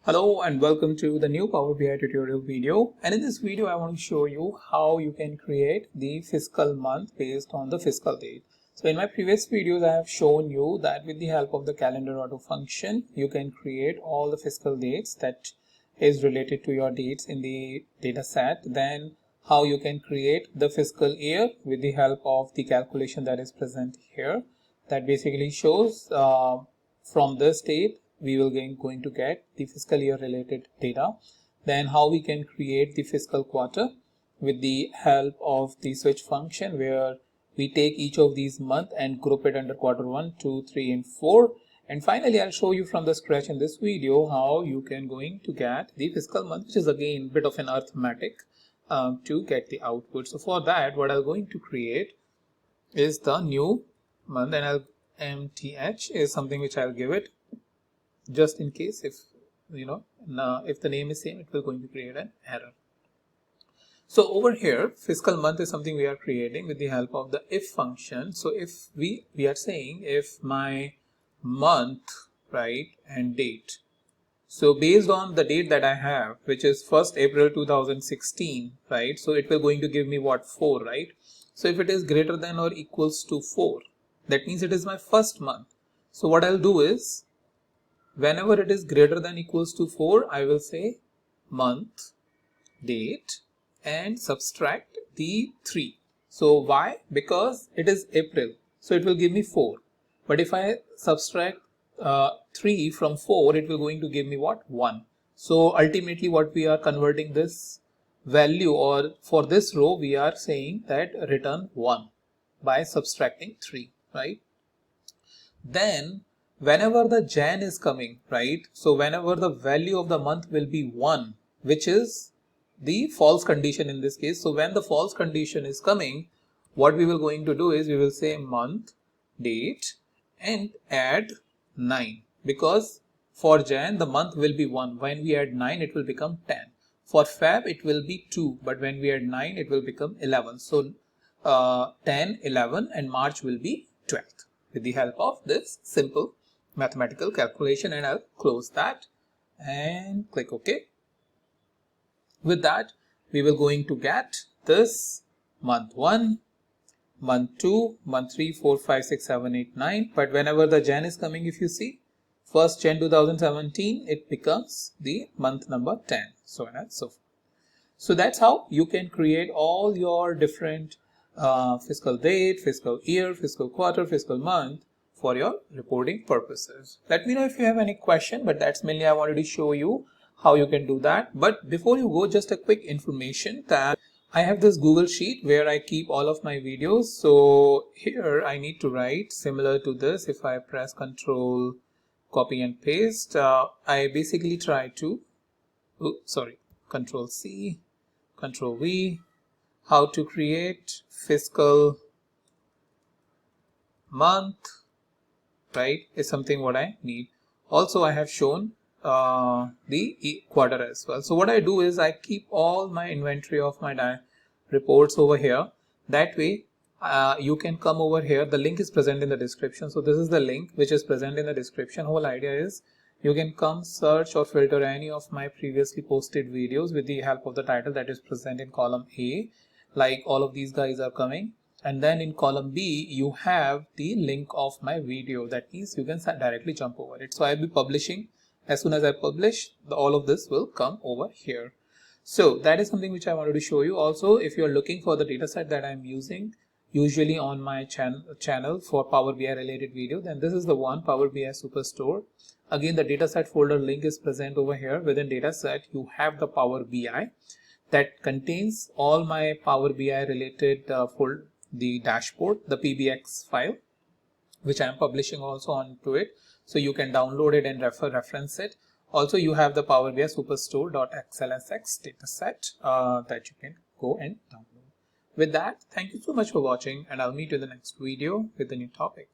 Hello and welcome to the new Power BI tutorial video, and in this video I want to show you how you can create the fiscal month based on the fiscal date. So in my previous videos I have shown you that with the help of the Calendarauto function you can create all the fiscal dates that is related to your dates in the data set. Then how you can create the fiscal year with the help of the calculation that is present here, that basically shows from this date we will going to get the fiscal year related data. Then how we can create the fiscal quarter with the help of the switch function, where we take each of these month and group it under quarter 1, 2, 3 and 4. And finally I'll show you from the scratch in this video how you can going to get the fiscal month, which is again a bit of an arithmetic to get the output. So for that what I'm going to create is the new month, and MTH is something which I'll give it just in case if if the name is same it will going to create an error. So over here fiscal month is something we are creating with the help of the if function. So if we are saying if my month, right, and date, so based on the date that I have, which is 1st April 2016, right, so it will going to give me what, 4, right? So if it is greater than or equals to 4, that means it is my first month. So what I'll do is, whenever it is greater than equals to 4, I will say month, date and subtract the 3. So why? Because it is April, so it will give me 4. But if I subtract 3 from 4, it will going to give me what? 1. So ultimately what we are converting this value, or for this row we are saying that return 1 by subtracting 3, right? Then whenever the Jan is coming, right, so whenever the value of the month will be 1, which is the false condition in this case. So when the false condition is coming, what we will going to do is we will say month, date and add 9, because for Jan the month will be 1. When we add 9 it will become 10. For Feb it will be 2, but when we add 9 it will become 11. So 10, 11 and March will be 12th with the help of this simple mathematical calculation. And I'll close that and click OK. With that we will going to get this month 1, month 2, month 3, 4, 5, 6, 7, 8, 9. But whenever the Jan is coming, if you see 1st Jan 2017, it becomes the month number 10, so on and so forth. So that's how you can create all your different fiscal date, fiscal year, fiscal quarter, fiscal month for your reporting purposes. Let me know if you have any question, but that's mainly I wanted to show you how you can do that. But before you go, just a quick information that I have this Google Sheet where I keep all of my videos. So here I need to write similar to this. If I press Control, copy and paste, I basically try to, Control C, Control V, how to create fiscal month, right, is something what I need. Also I have shown the quarter as well. So what I do is I keep all my inventory of my reports over here. That way you can come over here. The link is present in the description. So this is the link which is present in the description. Whole idea is you can come search or filter any of my previously posted videos with the help of the title that is present in column A. Like all of these guys are coming. And then in column B you have the link of my video. That means you can directly jump over it. So I'll be publishing. As soon as I publish, all of this will come over here. So that is something which I wanted to show you. Also, if you're looking for the dataset that I'm using usually on my channel for Power BI related video, then this is the one, Power BI Superstore. Again, the dataset folder link is present over here. Within dataset, you have the Power BI that contains all my Power BI related for the dashboard, the PBX file, which I am publishing also onto it. So you can download it and reference it. Also, you have the Power BI Superstore.xlsx dataset that you can go and download. With that, thank you so much for watching, and I'll meet you in the next video with a new topic.